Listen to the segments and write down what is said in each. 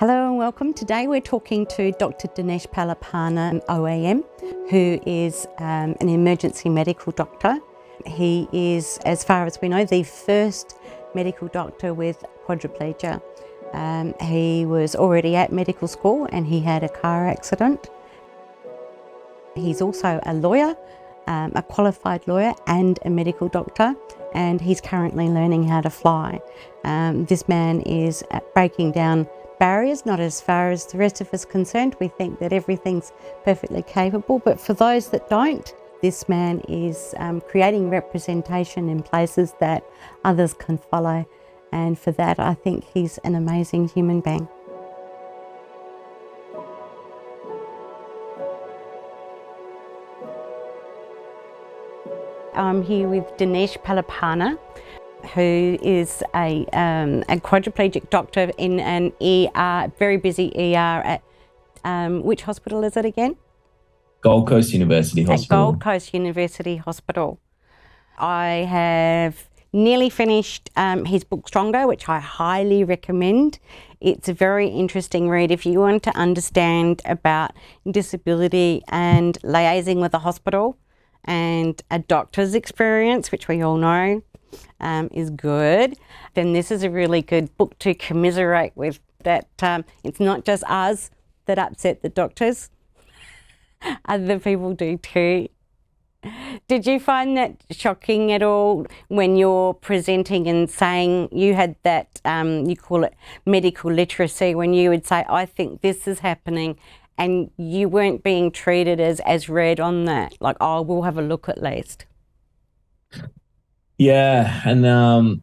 Hello and welcome. Today we're talking to Dr. Dinesh Palipana, OAM, who is an emergency medical doctor. He is, as far as we know, the first medical doctor with quadriplegia. He was already at medical school and he had a car accident. He's also a lawyer, a qualified lawyer and a medical doctor, and he's currently learning how to fly. This man is breaking down barriers, not as far as the rest of us concerned. We think that everything's perfectly capable, but for those that don't, this man is creating representation in places that others can follow, and for that I think he's an amazing human being. I'm here with Dinesh Palipana, who is a quadriplegic doctor in an ER, very busy ER at, which hospital is it again? Gold Coast University Hospital. At Gold Coast University Hospital. I have nearly finished his book Stronger, which I highly recommend. It's a very interesting read if you want to understand about disability and liaising with the hospital and a doctor's experience, which we all know is good, then this is a really good book to commiserate with. That it's not just us that upset the doctors, other people do too. Did you find that shocking at all when you're presenting and saying you had that, you call it medical literacy, when you would say, I think this is happening, and you weren't being treated as read on that, like, oh, we'll have a look at least? Yeah, and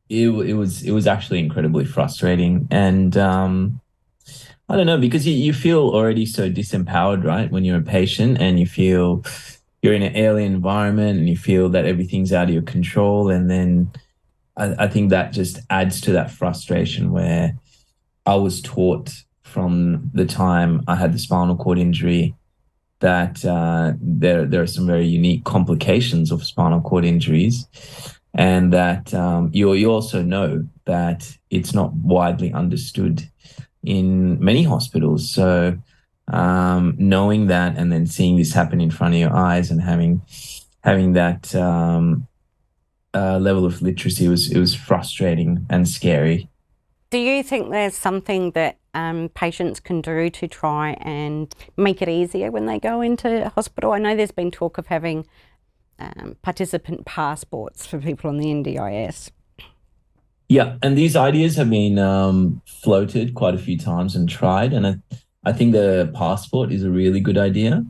it was actually incredibly frustrating, and I don't know, because you feel already so disempowered, right? When you're a patient and you feel you're in an alien environment and you feel that everything's out of your control, and then I think that just adds to that frustration where I was taught from the time I had the spinal cord injury that there are some very unique complications of spinal cord injuries, and that you also know that it's not widely understood in many hospitals. So knowing that and then seeing this happen in front of your eyes and having that level of literacy, it was frustrating and scary. Do you think there's something that patients can do to try and make it easier when they go into hospital? I know there's been talk of having participant passports for people on the NDIS. Yeah, and these ideas have been floated quite a few times and tried, and I think the passport is a really good idea.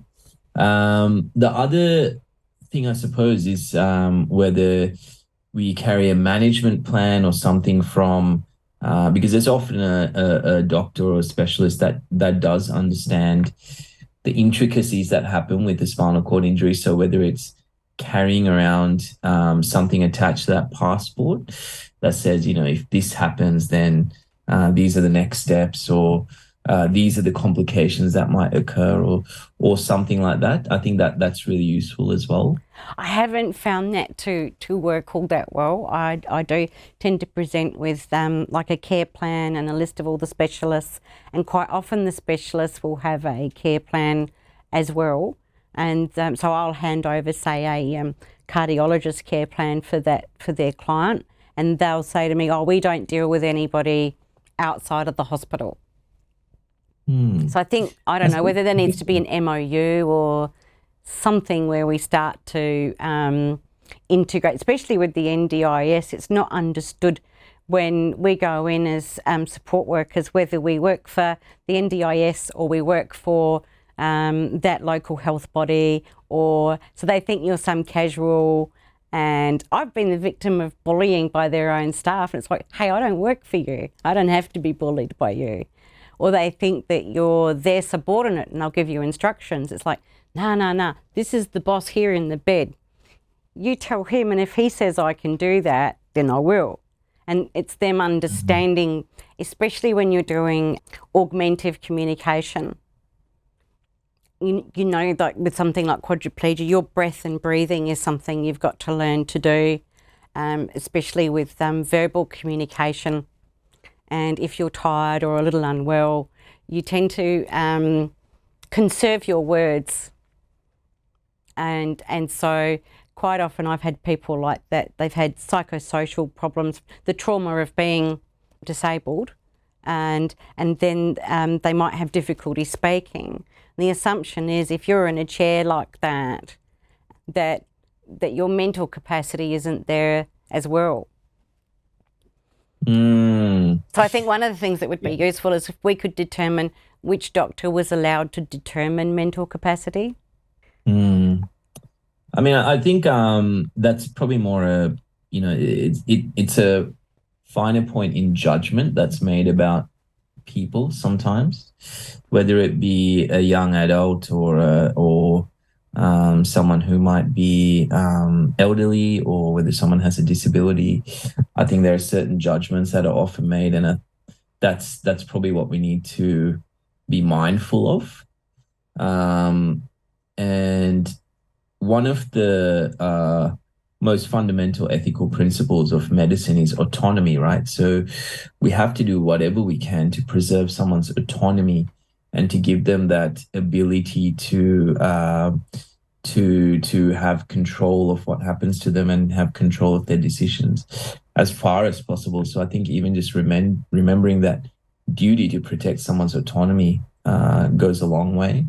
The other thing, I suppose, is whether we carry a management plan or something from because there's often a doctor or a specialist that does understand the intricacies that happen with the spinal cord injury. So whether it's carrying around something attached to that passport that says, if this happens, then these are the next steps, or these are the complications that might occur, or something like that. I think that's really useful as well. I haven't found that to work all that well. I do tend to present with like a care plan and a list of all the specialists, and quite often the specialists will have a care plan as well. And so I'll hand over, say, a cardiologist care plan for their client, and they'll say to me, oh, we don't deal with anybody outside of the hospital. So I think, I don't know whether there needs to be an MOU or something where we start to integrate, especially with the NDIS. It's not understood when we go in as support workers, whether we work for the NDIS or we work for that local health body, or so they think you're some casual. And I've been the victim of bullying by their own staff, and it's like, hey, I don't work for you. I don't have to be bullied by you. Or they think that you're their subordinate and they'll give you instructions. It's like, no, this is the boss here in the bed. You tell him, and if he says I can do that, then I will. And it's them understanding, especially when you're doing augmentative communication. You know, like with something like quadriplegia, your breath and breathing is something you've got to learn to do, especially with verbal communication. And if you're tired or a little unwell, you tend to conserve your words. And so quite often I've had people like that. They've had psychosocial problems, the trauma of being disabled, and then they might have difficulty speaking. The assumption is if you're in a chair like that, that your mental capacity isn't there as well. So I think one of the things that would be useful is if we could determine which doctor was allowed to determine mental capacity. I mean, I think that's probably more it's a finer point in judgment that's made about people sometimes, whether it be a young adult or someone who might be elderly, or whether someone has a disability. I think there are certain judgments that are often made, and that's probably what we need to be mindful of. And one of the most fundamental ethical principles of medicine is autonomy, right? So we have to do whatever we can to preserve someone's autonomy and to give them that ability to have control of what happens to them and have control of their decisions as far as possible. So I think even just remembering that duty to protect someone's autonomy goes a long way.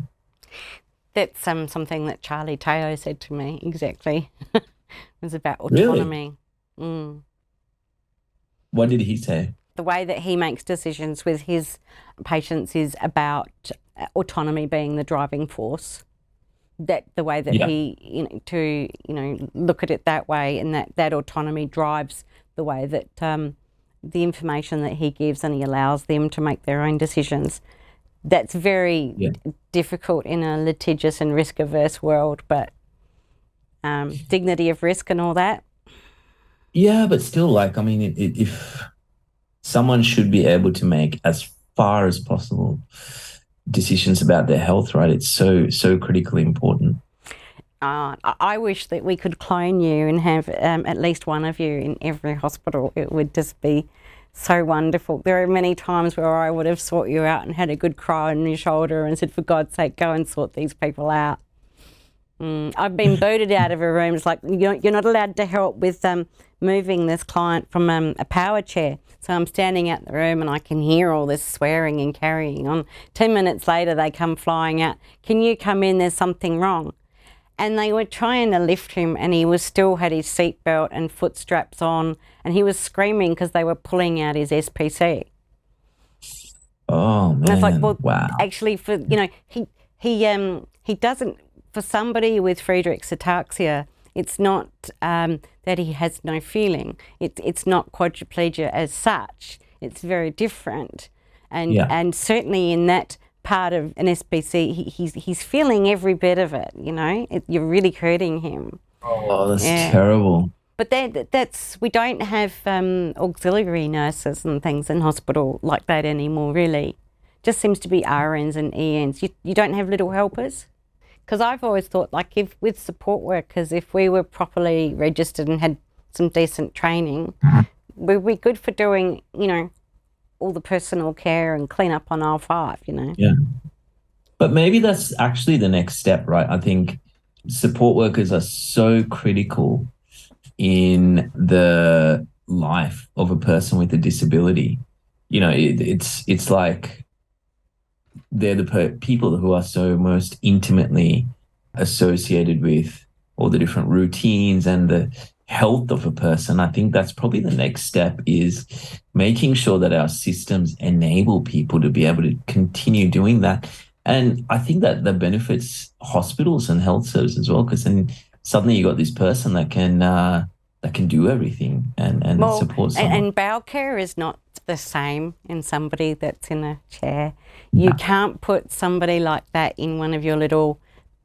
That's something that Charlie Teo said to me, exactly. It was about autonomy. Really? What did he say? The way that he makes decisions with his patients is about autonomy being the driving force. That the way that he, look at it that way, and that autonomy drives the way that the information that he gives, and he allows them to make their own decisions. That's very difficult in a litigious and risk-averse world, but dignity of risk and all that. Yeah, but still, if someone should be able to make, as far as possible, decisions about their health, right? It's so critically important. I wish that we could clone you and have at least one of you in every hospital. It would just be so wonderful. There are many times where I would have sought you out and had a good cry on your shoulder and said, for God's sake, go and sort these people out. I've been booted out of a room. It's like, you're not allowed to help with moving this client from a power chair. So I'm standing out the room and I can hear all this swearing and carrying on. 10 minutes later, they come flying out. Can you come in? There's something wrong. And they were trying to lift him, and he was still had his seatbelt and foot straps on, and he was screaming because they were pulling out his SPC. Oh man! And it's like, well, wow. Actually, he doesn't. For somebody with Friedreich's ataxia, it's not that he has no feeling. It's not quadriplegia as such. It's very different, and certainly in that part of an SPC, he's feeling every bit of it. You're really hurting him. Oh, that's terrible. But we don't have auxiliary nurses and things in hospital like that anymore. Really, just seems to be RNs and ENs. You don't have little helpers. Because I've always thought, like, if with support workers, if we were properly registered and had some decent training, we'd be good for doing, all the personal care and clean up on aisle 5, Yeah. But maybe that's actually the next step, right? I think support workers are so critical in the life of a person with a disability. It's like they're the people who are so most intimately associated with all the different routines and the health of a person. I think that's probably the next step, is making sure that our systems enable people to be able to continue doing that. And I think that benefits hospitals and health services as well, because then suddenly you got this person that can do everything and support someone. And bowel care is not the same in somebody that's in a chair. You can't put somebody like that in one of your little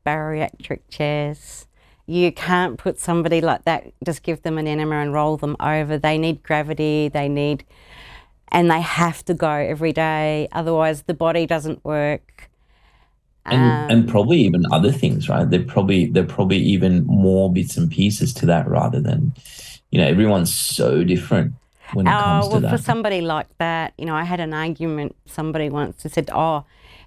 bariatric chairs. You can't put somebody like that, just give them an enema and roll them over. They need gravity, and they have to go every day, otherwise the body doesn't work. And probably even other things, right? They're probably even more bits and pieces to that, rather than, everyone's so different. when it comes to Well, for that? somebody like that, you know, I had an argument. Somebody once who said, "Oh,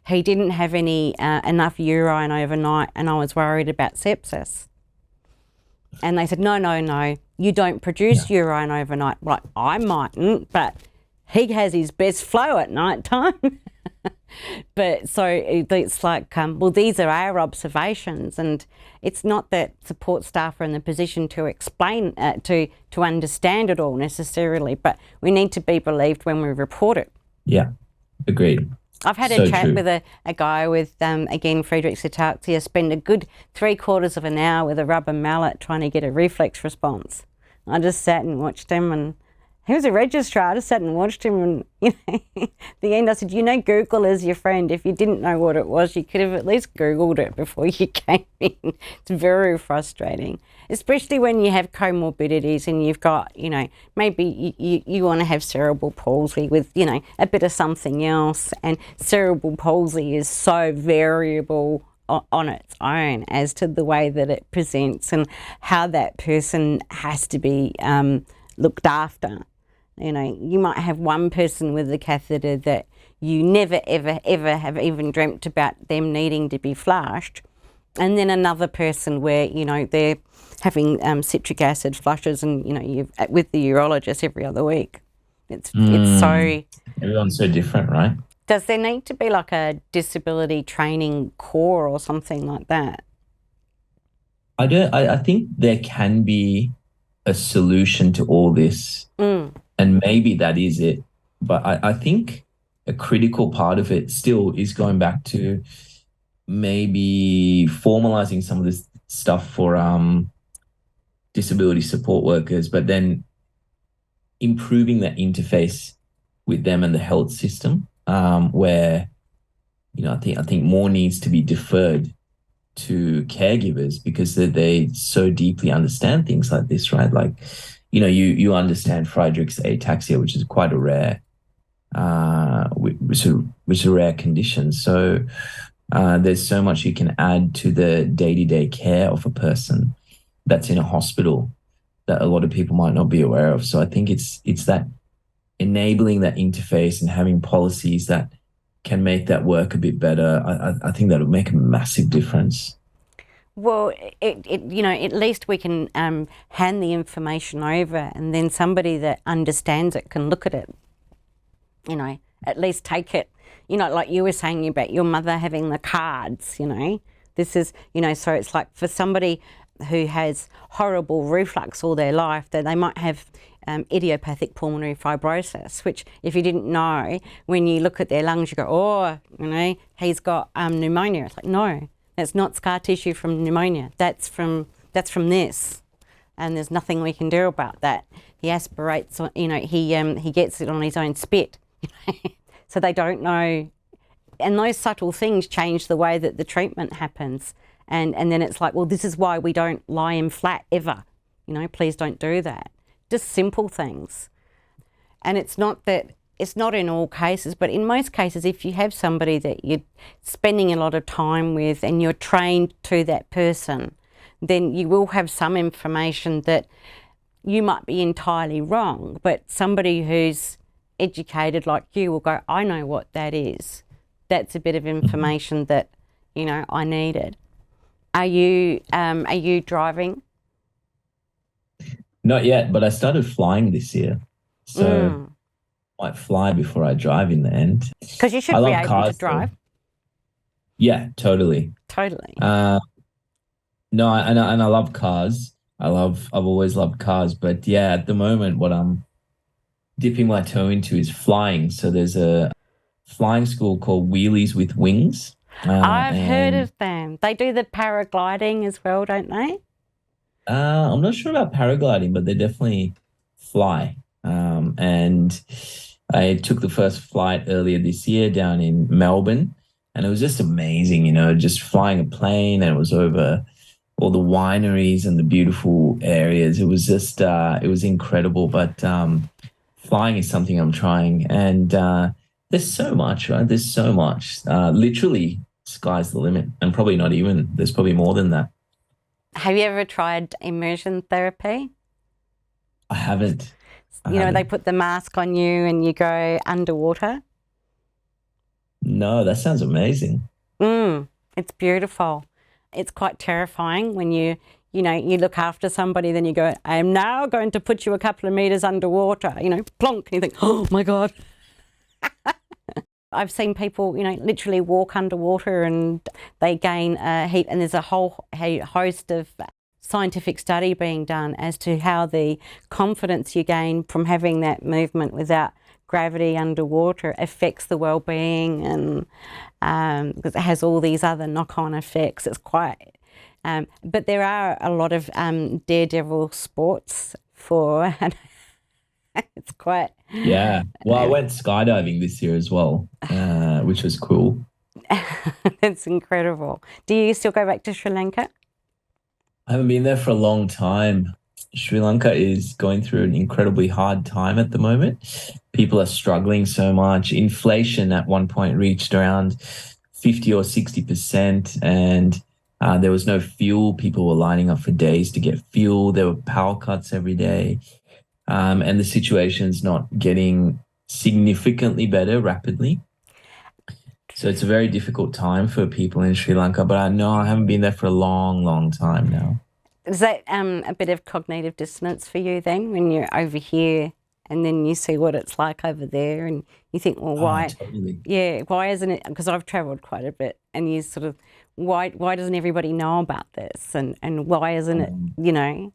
he didn't have any enough urine overnight, and I was worried about sepsis." And they said, "No, no, no, you don't Yeah. produce urine overnight." Like I mightn't, but he has his best flow at night time. But so it's like, well, these are our observations, and it's not that support staff are in the position to explain, to understand it all necessarily, but we need to be believed when we report it. Yeah. Agreed. I've had a So chat true. with a guy with, again, Friedreich's ataxia, spend a good 3/4 of an hour with a rubber mallet trying to get a reflex response. I just sat and watched him, and he was a registrar. I just sat and watched him, and at the end I said, you know, Google is your friend. If you didn't know what it was, you could have at least Googled it before you came in. It's very frustrating, especially when you have comorbidities and you've got, you know, maybe you want to have cerebral palsy with, you know, a bit of something else. And cerebral palsy is so variable on its own as to the way that it presents and how that person has to be looked after. You know, you might have one person with a catheter that you never, ever, ever have even dreamt about them needing to be flushed. And then another person where, you know, they're having citric acid flushes and, you know, you're with the urologist every other week. It's so... Everyone's so different, right? Does there need to be like a disability training core or something like that? I think there can be a solution to all this, and maybe that is it. But I think a critical part of it still is going back to maybe formalizing some of this stuff for disability support workers, but then improving that interface with them and the health system, where, you know, I think more needs to be deferred to caregivers because they so deeply understand things like this, right? Like, you know, you understand Friedreich's ataxia, which is quite a rare, which is a rare condition. So there's so much you can add to the day-to-day care of a person that's in a hospital that a lot of people might not be aware of. So I think it's that enabling that interface and having policies that can make that work a bit better. I think that would make a massive difference. Well, you know, at least we can hand the information over, and then somebody that understands it can look at it. You know, at least take it. You know, like you were saying about your mother having the cards. You know, this is, you know, so it's like for somebody who has horrible reflux all their life, that they might have idiopathic pulmonary fibrosis, which if you didn't know, when you look at their lungs, you go, oh, you know, he's got pneumonia. It's like, no, that's not scar tissue from pneumonia. That's from this, and there's nothing we can do about that. He aspirates, you know, he gets it on his own spit. So they don't know, and those subtle things change the way that the treatment happens. And then it's like, well, this is why we don't lie him flat ever. You know, please don't do that. Just simple things. And it's not in all cases, but in most cases, if you have somebody that you're spending a lot of time with and you're trained to that person, then you will have some information that you might be entirely wrong, but somebody who's educated like you will go, I know what that is. That's a bit of information that, you know, I needed. Are you driving? Not yet, but I started flying this year. So I might fly before I drive in the end. Because you should I be love able cars, to drive. though. Yeah, totally. Totally. No, and I love cars. I've always loved cars, but yeah, at the moment, what I'm dipping my toe into is flying. So there's a flying school called Wheelies with Wings. I've heard and of them. They do the paragliding as well, don't they? I'm not sure about paragliding, but they definitely fly. And I took the first flight earlier this year down in Melbourne, and it was just amazing, you know, just flying a plane, and it was over all the wineries and the beautiful areas. It was just, it was incredible. But flying is something I'm trying, and there's so much, right? There's so much. Literally, sky's the limit, and probably not even. There's probably more than that. Have you ever tried immersion therapy? I haven't. I You know, they haven't. put the mask on you and you go underwater. No, that sounds amazing. It's beautiful. It's quite terrifying when you know, you look after somebody, then you go, I am now going to put you a couple of meters underwater, you know, plonk, and you think, oh my God. I've seen people, you know, literally walk underwater and they gain a heap, and there's a whole host of scientific study being done as to how the confidence you gain from having that movement without gravity underwater affects the well-being, and because it has all these other knock-on effects. It's quite, but there are a lot of daredevil sports for, and it's quite. Yeah. Well, I went skydiving this year as well, which was cool. It's incredible. Do you still go back to Sri Lanka? I haven't been there for a long time. Sri Lanka is going through an incredibly hard time at the moment. People are struggling so much. Inflation at one point reached around 50 or 60%, and there was no fuel. People were lining up for days to get fuel. There were power cuts every day. And the situation's not getting significantly better rapidly. So it's a very difficult time for people in Sri Lanka, but I know I haven't been there for a long, long time now. Is that a bit of cognitive dissonance for you then when you're over here and then you see what it's like over there and you think, well, Oh, why? totally. Yeah, why isn't it? Because I've travelled quite a bit, and you sort of, why doesn't everybody know about this? And why isn't it, you know,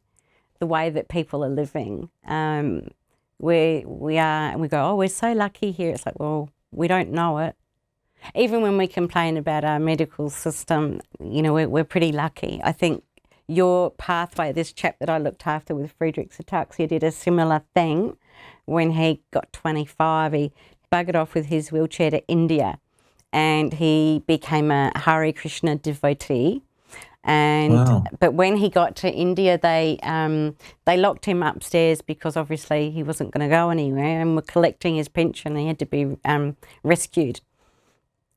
the way that people are living? Where we are, and we go, oh, we're so lucky here. It's like, well, we don't know it. Even when we complain about our medical system, you know, we're pretty lucky. I think your pathway, this chap that I looked after with Friedreich's ataxia did a similar thing. When he got 25, he buggered off with his wheelchair to India, and he became a Hare Krishna devotee. And Wow. but when he got to India, they locked him upstairs because obviously he wasn't going to go anywhere, and were collecting his pension. He had to be rescued.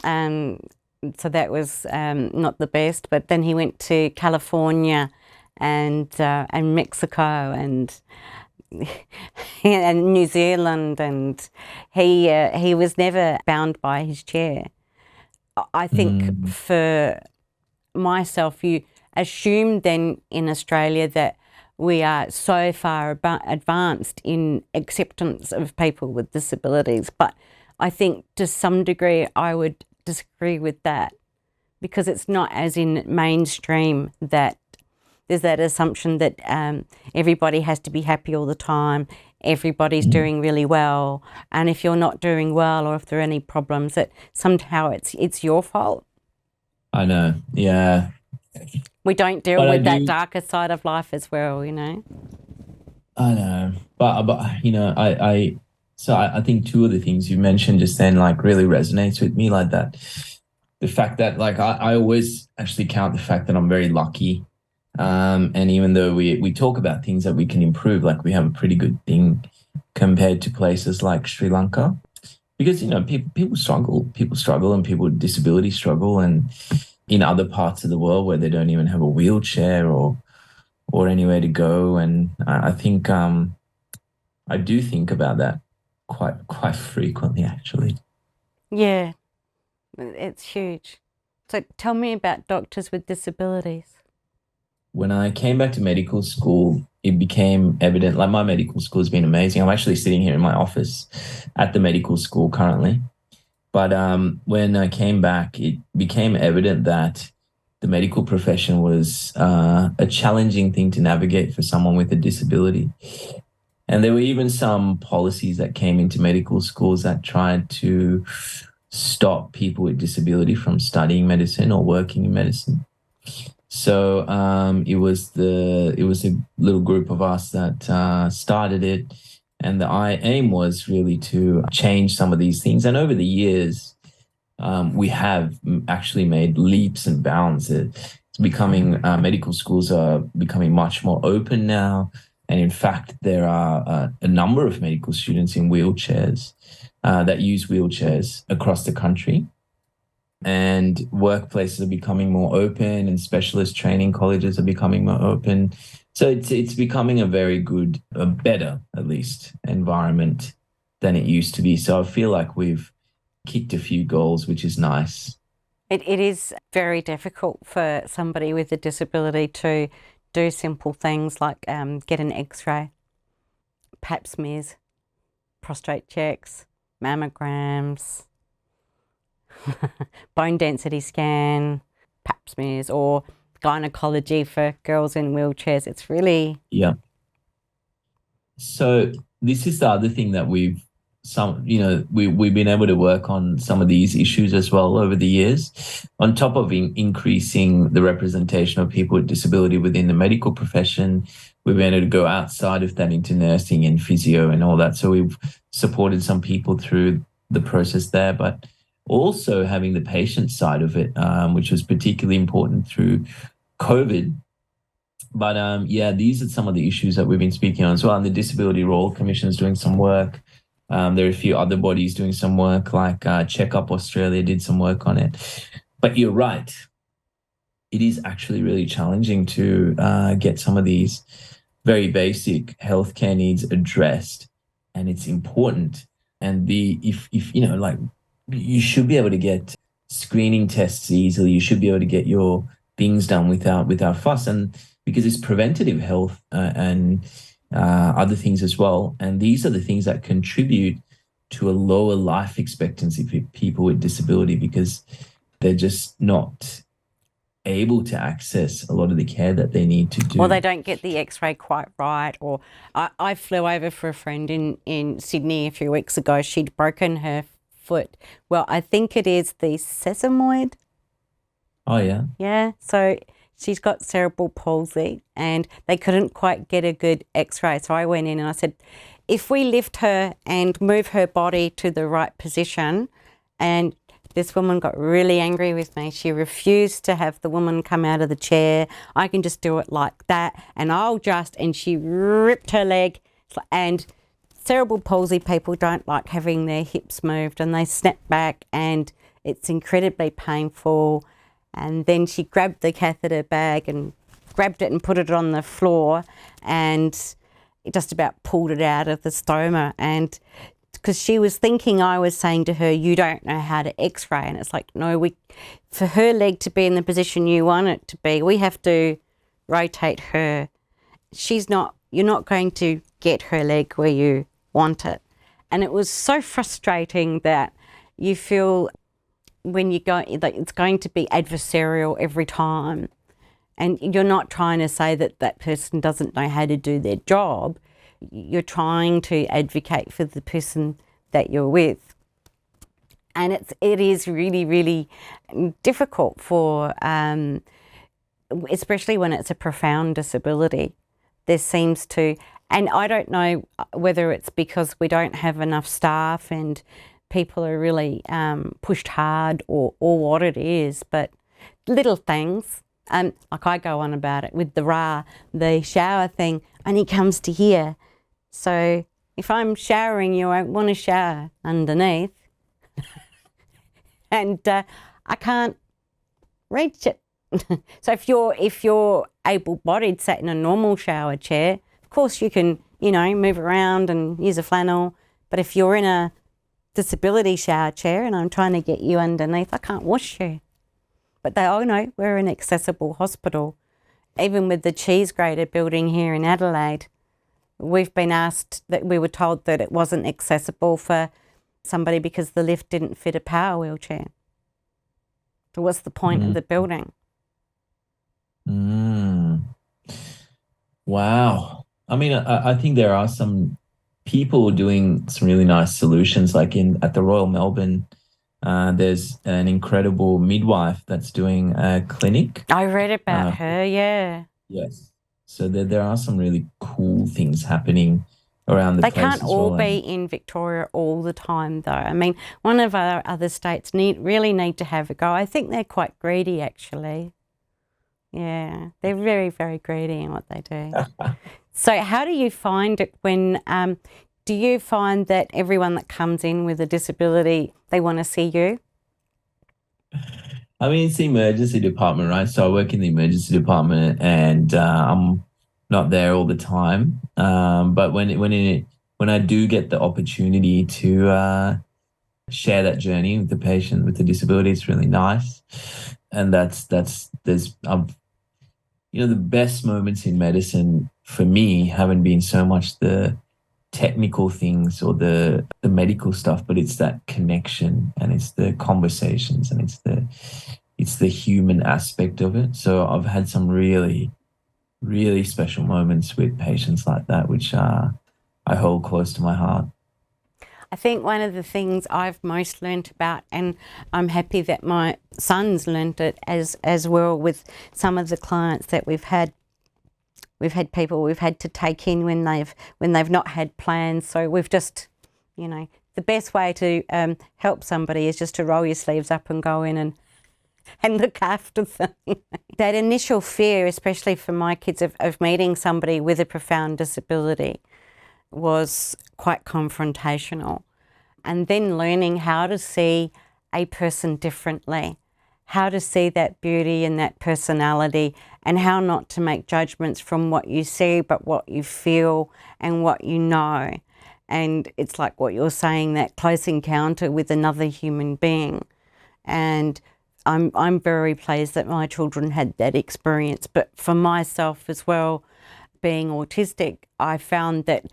So that was not the best. But then he went to California and Mexico and and New Zealand, and he was never bound by his chair. I think for myself, you assume then in Australia that we are so far advanced in acceptance of people with disabilities, but I think to some degree I would disagree with that, because it's not as in mainstream that there's that assumption that everybody has to be happy all the time, everybody's doing really well, and if you're not doing well or if there are any problems, that somehow it's your fault. I know. Yeah. We don't deal But I with that do, darker side of life as well, you know. I know. But you know, I think two of the things you mentioned just then like really resonates with me, like that. The fact that like I always actually count the fact that I'm very lucky. And even though we talk about things that we can improve, like we have a pretty good thing compared to places like Sri Lanka. Because you know, people struggle, and people with disabilities struggle, and in other parts of the world where they don't even have a wheelchair or anywhere to go. And I think I do think about that quite frequently, actually. Yeah, it's huge. So tell me about doctors with disabilities. When I came back to medical school, it became evident. Like my medical school has been amazing. I'm actually sitting here in my office at the medical school currently. But when I came back, it became evident that the medical profession was a challenging thing to navigate for someone with a disability. And there were even some policies that came into medical schools that tried to stop people with disability from studying medicine or working in medicine. So it was a little group of us that started it, and the aim was really to change some of these things. And over the years, we have actually made leaps and bounds. It's becoming medical schools are becoming much more open now, and in fact, there are a number of medical students in wheelchairs that use wheelchairs across the country. and workplaces are becoming more open, and specialist training colleges are becoming more open. So it's becoming a very good, a better at least, environment than it used to be. So I feel like we've kicked a few goals, which is nice. It is very difficult for somebody with a disability to do simple things like get an x-ray, pap smears, prostate checks, mammograms, bone density scan, pap smears, or gynecology for girls in wheelchairs. It's really... Yeah. So this is the other thing that we've been able to work on some of these issues as well over the years, on top of increasing the representation of people with disability within the medical profession. We've been able to go outside of that into nursing and physio and all that. So we've supported some people through the process there, but also having the patient side of it, which was particularly important through COVID. But yeah, these are some of the issues that we've been speaking on as well. And the Disability Royal Commission is doing some work. There are a few other bodies doing some work, like Checkup Australia did some work on it. But you're right. It is actually really challenging to get some of these very basic healthcare needs addressed. And it's important. And if like, you should be able to get screening tests easily. You should be able to get your things done without fuss. And because it's preventative health and other things as well. And these are the things that contribute to a lower life expectancy for people with disability, because they're just not able to access a lot of the care that they need to do. Or they don't get the x-ray quite right. Or I flew over for a friend in Sydney a few weeks ago. She'd broken her foot. Well, I think it is the sesamoid. Oh, yeah? Yeah, so she's got cerebral palsy and they couldn't quite get a good x-ray. So I went in and I said, if we lift her and move her body to the right position, and this woman got really angry with me. She refused to have the woman come out of the chair. I can just do it like that and and she ripped her leg. And cerebral palsy people don't like having their hips moved, and they snap back and it's incredibly painful. And then she grabbed the catheter bag and grabbed it and put it on the floor, and it just about pulled it out of the stoma. And because she was thinking I was saying to her, you don't know how to x-ray. And it's like, no, for her leg to be in the position you want it to be, we have to rotate her. You're not going to get her leg where you want it. And it was so frustrating that you feel when you go, that it's going to be adversarial every time. And you're not trying to say that that person doesn't know how to do their job. You're trying to advocate for the person that you're with. And it is really, really difficult for, especially when it's a profound disability. There seems to, and I don't know whether it's because we don't have enough staff and people are really pushed hard, or what it is, but little things. Like I go on about it with the shower thing only comes to here. So if I'm showering you, I want to shower underneath. And I can't reach it. So if you're able-bodied, sat in a normal shower chair, of course you can, move around and use a flannel. But if you're in a disability shower chair and I'm trying to get you underneath, I can't wash you. But they all know we're an accessible hospital. Even with the cheese grater building here in Adelaide, we've been asked, that we were told that it wasn't accessible for somebody because the lift didn't fit a power wheelchair. So what's the point of the building? Wow. I mean, I think there are some people doing some really nice solutions, like at the Royal Melbourne. There's an incredible midwife that's doing a clinic. I read about her, yeah. Yes. So there are some really cool things happening around the place. They can't as all well. be in Victoria all the time, though. I mean, one of our other states really need to have a go. I think they're quite greedy, actually. Yeah, they're very, very greedy in what they do. So how do you find it when, do you find that everyone that comes in with a disability, they want to see you? I mean, it's the emergency department, right? So I work in the emergency department, and I'm not there all the time. But when I do get the opportunity to share that journey with the patient with the disability, it's really nice. And that's there's the best moments in medicine for me haven't been so much the technical things or the medical stuff, but it's that connection and it's the conversations and it's the human aspect of it. So I've had some really, really special moments with patients like that, which I hold close to my heart. I think one of the things I've most learnt about, and I'm happy that my son's learnt it as well with some of the clients that we've had. We've had people we've had to take in when they've not had plans. So we've just, the best way to help somebody is just to roll your sleeves up and go in and look after them. That initial fear, especially for my kids, of meeting somebody with a profound disability was quite confrontational. And then learning how to see a person differently, how to see that beauty and that personality, and how not to make judgments from what you see, but what you feel and what you know. And it's like what you're saying, that close encounter with another human being. And I'm very pleased that my children had that experience. But for myself as well, being autistic, I found that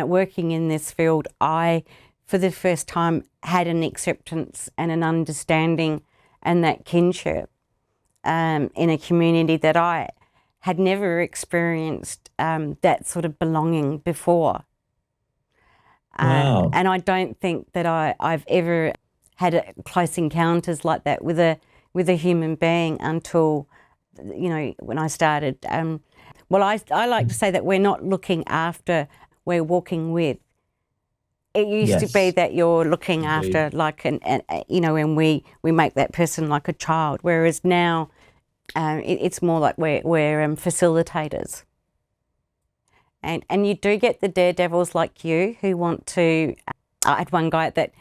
working in this field, I, for the first time, had an acceptance and an understanding and that kinship in a community that I had never experienced that sort of belonging before. Wow. And I don't think that I've ever had close encounters like that with a human being until, when I started. Well, I like to say that we're not looking after, we're walking with. It used to be Yes. that you're looking Agreed. after and we make that person like a child, whereas now it's more like we're facilitators. And you do get the daredevils like you who want to. I had one guy that,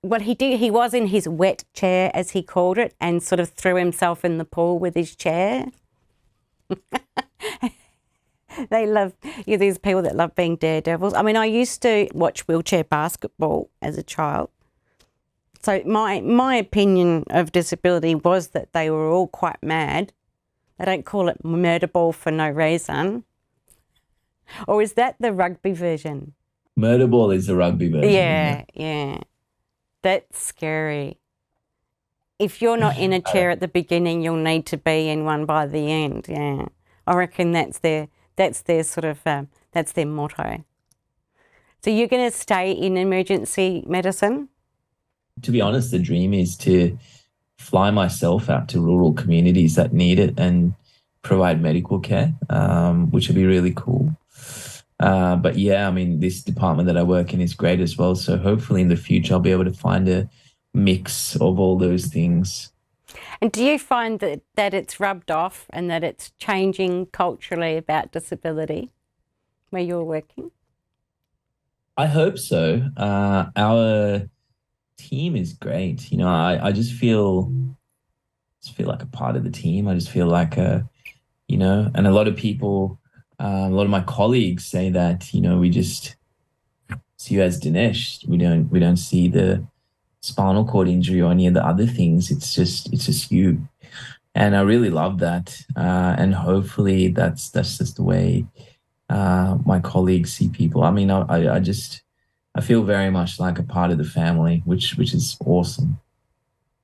what he did, he was in his wet chair, as he called it, and sort of threw himself in the pool with his chair. They love, these people that love being daredevils. I mean, I used to watch wheelchair basketball as a child. So my opinion of disability was that they were all quite mad. They don't call it murder ball for no reason. Or is that the rugby version? Murder ball is the rugby version, isn't it? Yeah. That's scary. If you're not in a chair at the beginning, you'll need to be in one by the end. Yeah, I reckon that's their sort of that's their motto. So you're going to stay in emergency medicine? To be honest, the dream is to fly myself out to rural communities that need it and provide medical care, which would be really cool. But yeah, I mean, this department that I work in is great as well. So hopefully in the future, I'll be able to find a mix of all those things. And do you find that it's rubbed off and that it's changing culturally about disability where you're working? I hope so. Our team is great. I just feel like a part of the team. I just feel like and a lot of people, a lot of my colleagues say that, we just see you as Dinesh. We don't see the spinal cord injury or any of the other things. It's just you. And I really love that. And hopefully that's just the way my colleagues see people. I mean, I feel very much like a part of the family, which is awesome.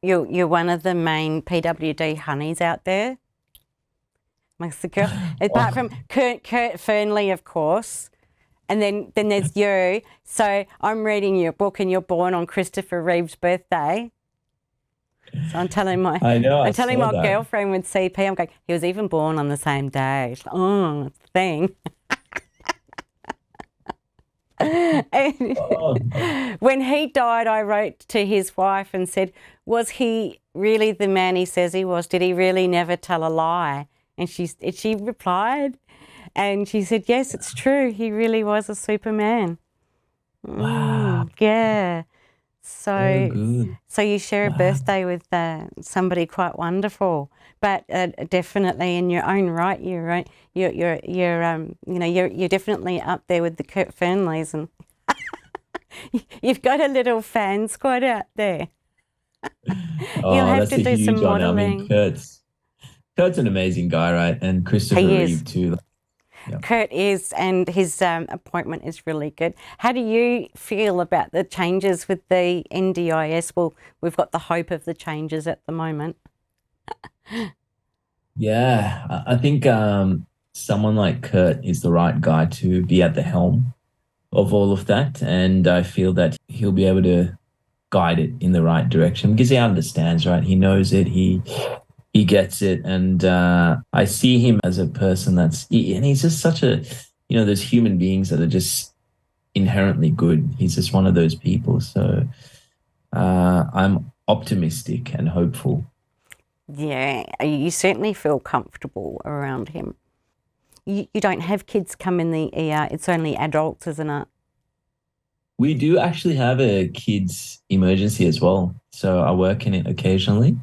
You're one of the main PWD honeys out there. Mexico, apart from Kurt Fernley, of course, and then there's you. So I'm reading your book, and you're born on Christopher Reeve's birthday. So I'm telling my I know, I I'm telling saw my that. girlfriend with CP, I'm going, he was even born on the same day. She's like, oh, thing. And Oh, when he died, I wrote to his wife and said, was he really the man he says he was? Did he really never tell a lie? And she replied, and she said, yes, it's true. He really was a Superman. wow. Yeah. Oh, So, good. so you share a Wow. birthday with somebody quite wonderful, but definitely in your own right, you're definitely up there with the Kurt Fernleys, and you've got a little fan squad out there. You'll Oh, have that's to a do some huge honor. I mean, modelling. Kurt's an amazing guy, right? And Christopher He is. Reeve too. Yeah. Kurt is, and his appointment is really good. How do you feel about the changes with the NDIS? Well, we've got the hope of the changes at the moment. Yeah, I think someone like Kurt is the right guy to be at the helm of all of that, and I feel that he'll be able to guide it in the right direction because he understands, right? He knows it. He gets it, and I see him as a person and he's just such a, there's human beings that are just inherently good. He's just one of those people. So I'm optimistic and hopeful. Yeah, you certainly feel comfortable around him. You don't have kids come in the ER, it's only adults, isn't it? We do actually have a kids emergency as well. So I work in it occasionally.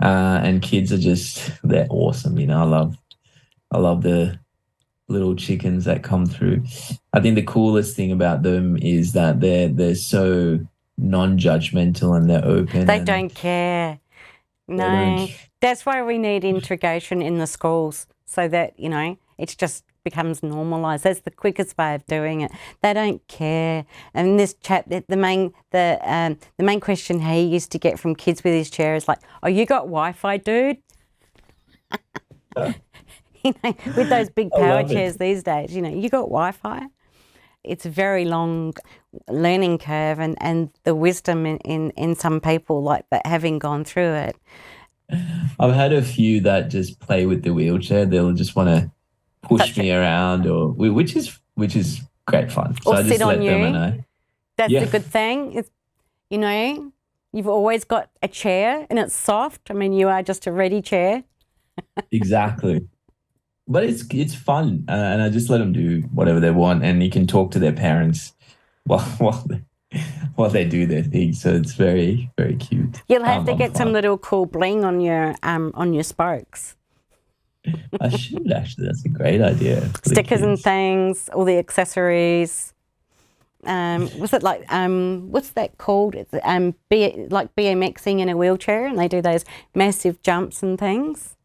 And kids are they're awesome. I love the little chickens that come through. I think the coolest thing about them is that they're so non-judgmental and they're open They and don't care. they don't. No, that's why we need integration in the schools so that, it just becomes normalised. That's the quickest way of doing it. They don't care. And this chap, the main question he used to get from kids with his chair is like, "Oh, you got Wi-Fi, dude?" With those big I power love it. chairs these days, you got Wi-Fi. It's a very long learning curve, and the wisdom in some people like that, having gone through it. I've had a few that just play with the wheelchair. They'll just want to push Touch it me around, which is great fun. So or I sit just on let them, and you. That's the yeah, good thing. You know, you've always got a chair and it's soft. I mean, you are just a ready chair. exactly. But it's fun, and I just let them do whatever they want, and you can talk to their parents while while they do their thing. So it's very very cute. You'll have to I'm get some fine. little cool bling on your spokes, I should actually. That's a great idea for the stickers and kids. things, all the accessories. Was it like what's that called? It's like BMXing in a wheelchair, and they do those massive jumps and things.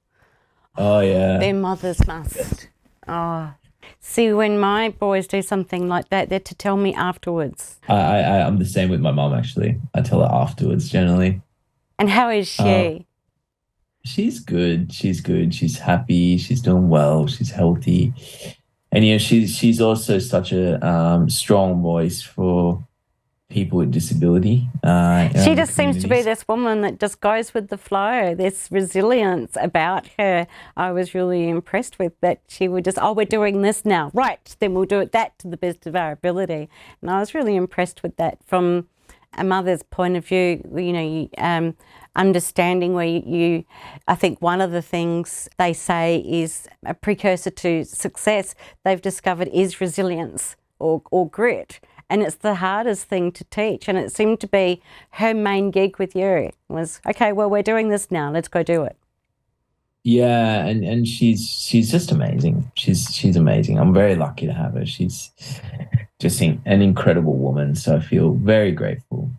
Oh yeah, Their mothers must. Oh, see, when my boys do something like that, they're to tell me afterwards. I'm the same with my mom actually. I tell her afterwards generally. And how is Uh, she? she's good. She's good. She's happy. She's doing well. She's healthy. And she's also such a strong voice for people with disability She around the just seems to be communities. this woman that just goes with the flow. This resilience about her. I was really impressed with that. She would just, oh, we're doing this now. Right, then we'll do it that to the best of our ability. And I was really impressed with that from a mother's point of view, understanding where I think one of the things they say is a precursor to success they've discovered is resilience or grit. And it's the hardest thing to teach. And it seemed to be her main gig with you was, okay, well, we're doing this now. Let's go do it. Yeah, and she's just amazing. She's amazing. I'm very lucky to have her. She's just an incredible woman. So I feel very grateful.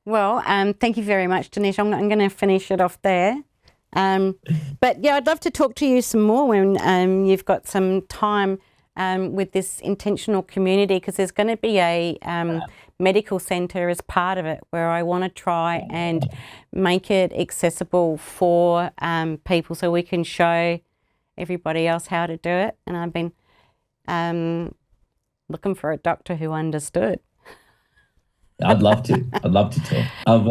Well, thank you very much, Dinesh. I'm going to finish it off there. But yeah, I'd love to talk to you some more when you've got some time with this intentional community, because there's going to be a medical centre as part of it where I want to try and make it accessible for people so we can show everybody else how to do it. And I've been looking for a doctor who understood. I'd love to. I'd love to talk. I've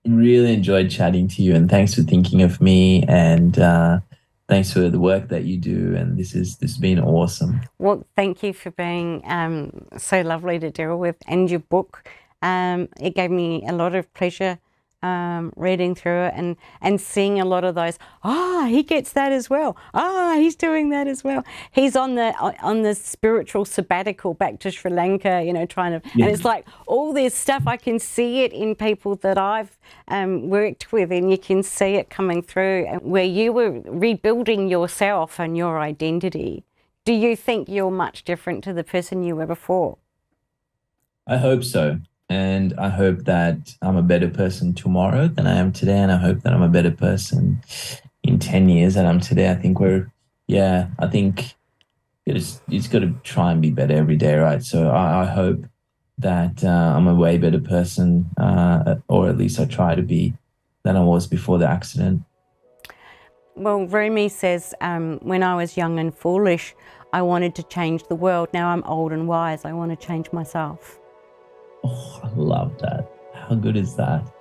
really enjoyed chatting to you, and thanks for thinking of me, and thanks for the work that you do. And this has been awesome. Well, thank you for being so lovely to deal with, and your book. It gave me a lot of pleasure reading through it and seeing a lot of those, he gets that as well. He's doing that as well. He's on the spiritual sabbatical back to Sri Lanka, trying to, Yeah. and it's like all this stuff, I can see it in people that I've worked with, and you can see it coming through where you were rebuilding yourself and your identity. Do you think you're much different to the person you were before? I hope so. And I hope that I'm a better person tomorrow than I am today. And I hope that I'm a better person in 10 years than I'm today. I think I think you just got to try and be better every day, right? So I hope that I'm a way better person, or at least I try to be, than I was before the accident. Well, Rumi says, when I was young and foolish, I wanted to change the world. Now I'm old and wise, I want to change myself. Oh, I love that. How good is that?